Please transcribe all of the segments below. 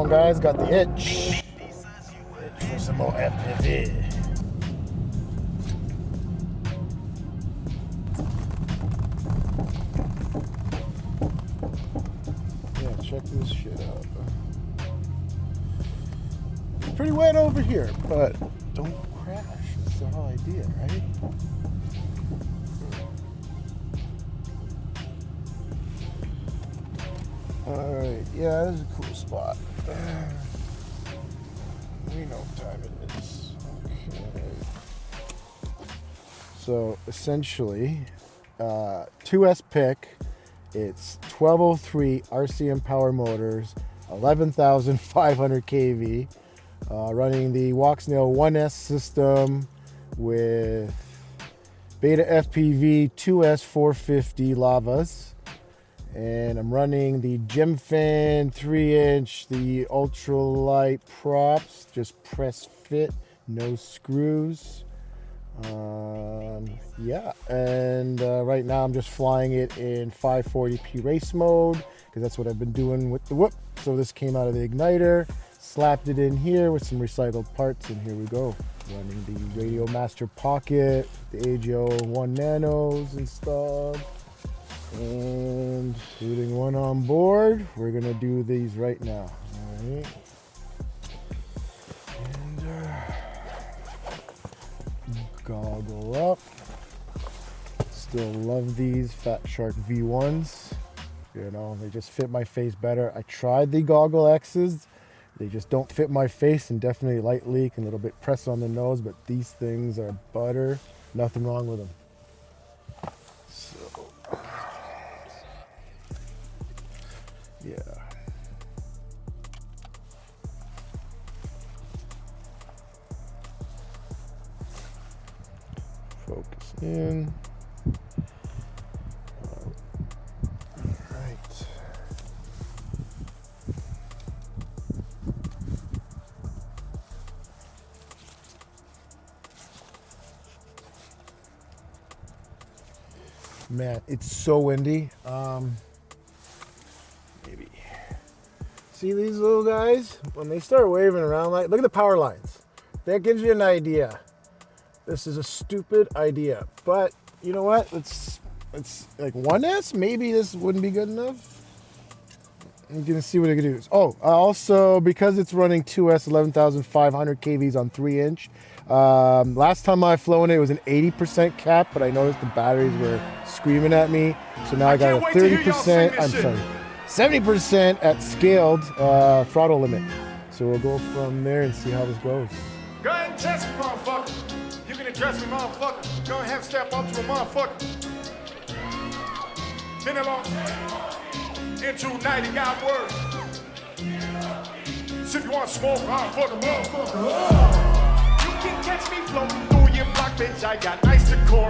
on, guys? Got the itch. Itch for some more FPV. Yeah, check this shit out. It's pretty wet over here, but don't crash. That's the whole idea, right? Alright, yeah, this is a cool spot. We know what time it is. Okay. So essentially, 2S pick. It's 1203 RCN Power motors, 11,500 kV, running the Walksnail 1S system with Betafpv 2S 450 lavas. And I'm running the GemFan 3-inch, the ultra light props, just press fit, no screws. Yeah, and right now I'm just flying it in 540p race mode because that's what I've been doing with the whoop. So this came out of the igniter, slapped it in here with some recycled parts, and here we go. Running the Radio Master Pocket, the AGO 1 Nanos installed. And putting one on board. We're gonna do these right now. All right. And goggle up. Still love these FatShark V1s. You know, they just fit my face better. I tried the Goggle X's. They just don't fit my face and definitely light leak and a little bit press on the nose, but these things are butter. Nothing wrong with them. So, yeah. Focus in. All right. Man, it's so windy. Maybe. See these little guys? When they start waving around, like, look at the power lines. That gives you an idea. This is a stupid idea, but you know what? It's like 1S. Maybe this wouldn't be good enough. I'm gonna see what I can do. Oh, also because it's running 2S 11,500 kVs on 3-inch. Last time I flown it was an 80% cap, but I noticed the batteries were screaming at me. So now I got a 30%. I'm sorry, 70% at scaled throttle limit. So we'll go from there and see how this goes. Go ahead and test me, motherfucker. You can address me, motherfucker. Go ahead and step up to a motherfucker. Been along into 90 got words. So if you want smoke, I'll fuck a motherfucker. You can catch me floating through your block, bitch. I got nice decor.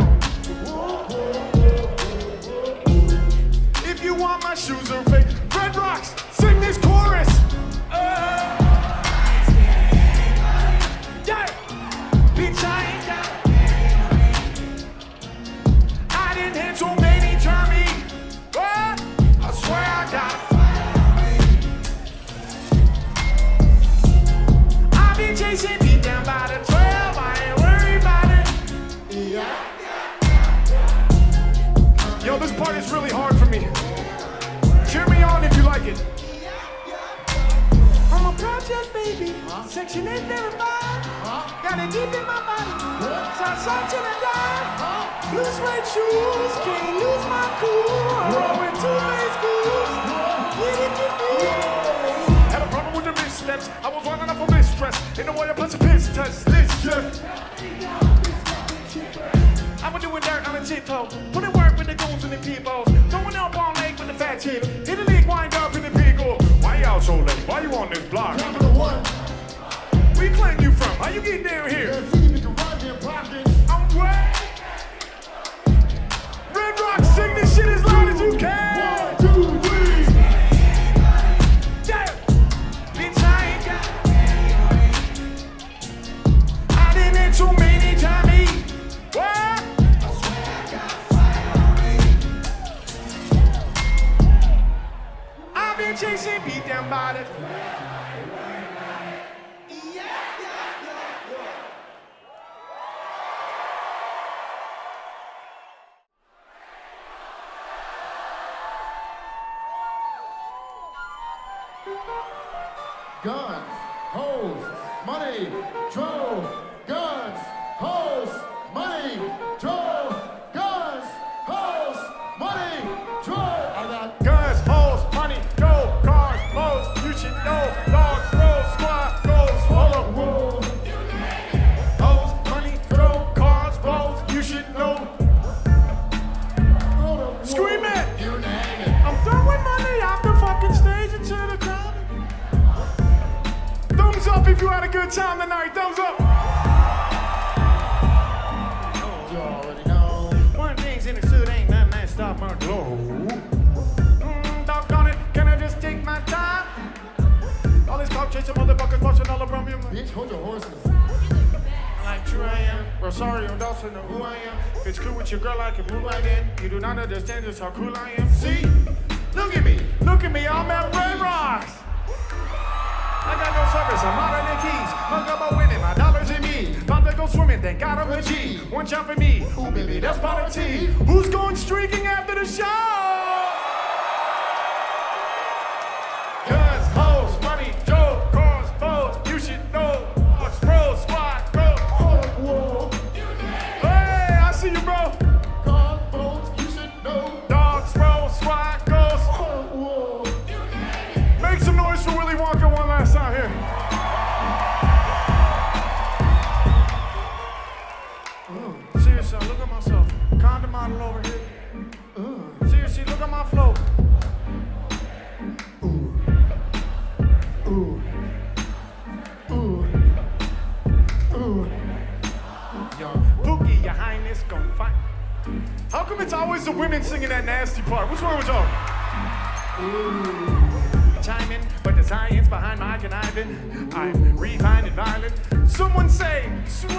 If you want my shoes are fake, Red Rocks, sing this chorus. Yeah, bitch, I didn't hit so many Jeremy. What? I swear I got it. I be chasing me down by the 12. I ain't worried about it. Yeah. Yo, this part is really hard for me. Cheer me on if you like it. I'm a project baby, Section 8 verified. Got it deep in my body, south till I die. Blue suede shoes, can't lose my cool. I'm rolling two-face goose. Get it to me. Had a problem with the missteps. I was running up for mistress. In the way a bunch of piss tests. This just. I was doing dirt on a tiptoe. Putting work with the goons and the peoples. Going up all late with the fat chip. Hit the league, wind up in the pickle. Why y'all so late? Why you on this block? Number one. Where you claim you from? How you get down here? I'm wet. Red Rock, sing this shit as loud as you can. 1, 2, 3. Yeah. Bitch, I ain't got. I didn't hit too many times. What? I swear I got fire on me. I've been chasing beat down by the. guns, hoes, money, drove, guns, hoes, money, drove, guns, hoes, money, drove. I got Guns, hoes, money, drove, cars, boats, you should know. Dogs, roll, squad, goes, follow, roll. Hoes, money, drove, cars, boats, you should know. Scream it! you name it. I'm throwing money off the fucking stage into the crowd. Thumbs up if you had a good time tonight. Thumbs up. You already know. One thing's in the suit ain't nothing that stop my glow. Doggone it, can I just take my time? All this clout chasing motherfuckers watching all around me. I'm like, Bitch, hold your horses. like true I am. Rosario Dawson know who I am. If it's cool with your girl, I can move right in. You do not understand just how cool I am. See? Look at me. Look at me. I'm at Red Rocks. I got no service. I'm out of the keys. Hung up my winning. My dollars in me. About to go swimming. Thank God I'm a G. One shot for me. Ooh, baby, that's part of T. Who's going streaking after the show? Guns, hoes, money, joke, cars, boats. You should know. What's bro, squad, bro. Whoa, Hey, I see you, bro. car, boats, you should know. Dogs, bro, swag, ghost. Whoa, Make some noise for Willy Wonka one last time here. Seriously, look at myself. Condom model over here. Seriously, look at my flow. Yo, Pookie, your highness, gon' fight. How come it's always the women singing that nasty part? What's wrong with y'all? Chiming, but the science behind my conniving, I'm refined and violent. Someone say, sway!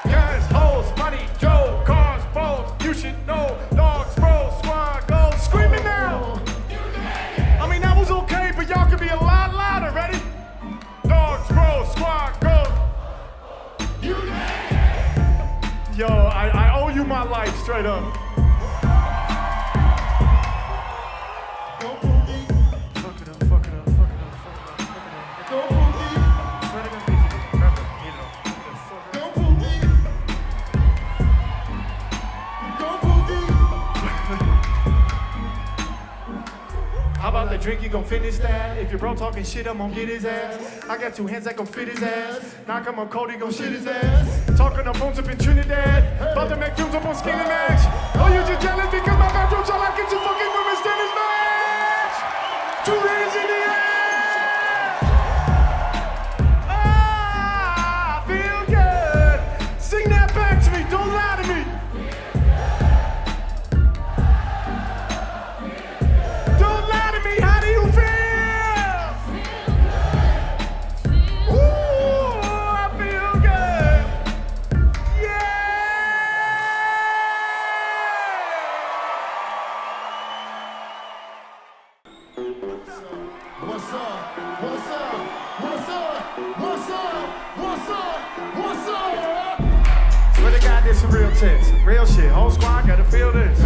Guns, hoes, money, Joe, cars, boats, you should know. Dogs, bro, squad, go, screaming now! I mean, that was okay, but y'all could be a lot louder, ready? Dogs, bro, squad, go! Yo, I owe you my life, straight up. go Pookie, Fuck it up, fuck it up, fuck it up, fuck it up, fuck it up. go Pookie, Swear to God, if you can grab it, you know, fuck it go up. Pookie, go Pookie. How about the drink, you gon' finish that? If your bro talking shit, I'm gon' get his ass. I got 2 hands that gon' fit his ass. Knock him on Cody, gon' shit his ass. Talking on phones up in Trinidad. About to make films up on Skin and Match. Oh, you just jealous because my bathroom's all I get to fucking women's tennis match. 2 hands in the air. Ah, I feel good. Sing that back to me, don't lie to me. Don't lie to me, how do you feel? Ooh, I feel good. Yeah! What's up? What's up? What's up? What's up? What's up? What's up? Swear to God, this some real text. Real shit, whole squad gotta feel this.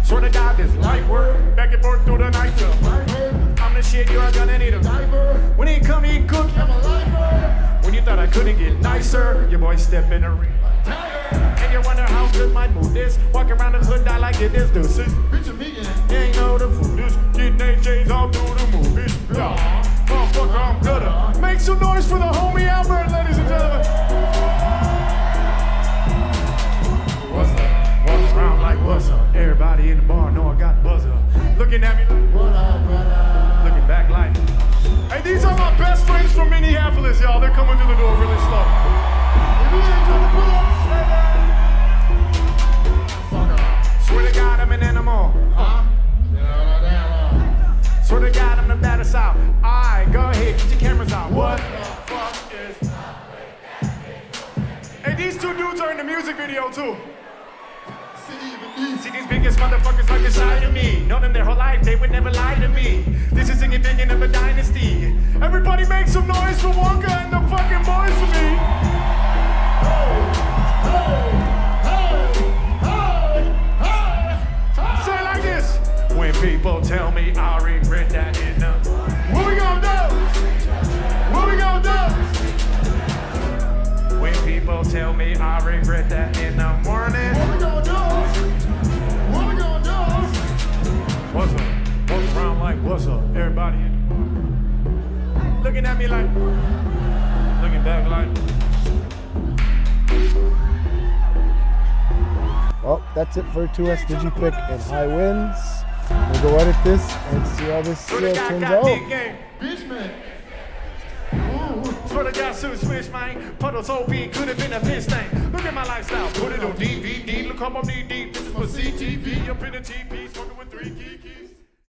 Swear to God, this light work. Back and forth through the night. I'm the shit, you're gonna need 'em. When he come, he cook. I'm a lifer. When you thought I couldn't get nicer, your boy step in the ring. And you wonder how good my mood is. Walk around the hood, I like it, this dude. See? Picture me in. You ain't know the food is. Getting AJ's all through the movies. Yeah. Motherfucker, I'm gonna make some noise for the homie Albert, ladies and gentlemen. What's up? Walking around like what's up? Everybody in the bar know I got buzzer. Looking at me like, What up, brother? looking back like. Hey, these are my best friends from Minneapolis, y'all. They're coming through the door really slow. If you ain't trying to pull up, fuck up. Swear to God, I'm an animal. Huh? Swear to God, I'm the baddest out. Alright, go ahead, get your cameras out. What the fuck is... Hey, these 2 dudes are in the music video, too. See these biggest motherfuckers like inside of me. Known them their whole life, they would never lie to me. This is the beginning of a dynasty. Everybody make some noise for Wonka and the fucking boys for me. Say it like this. When people tell me I looking at me like, looking back like. Well, that's it for 2S Digipick and high winds. We'll go edit this and see how this turns out. Bitch, man. Swear to God, suit switch, man. Puddles OB could have been a piss thing. Look at my lifestyle, put it on DVD. Look how I'm knee deep. This is for CTV. Up in the TP, smoking with 3 keys.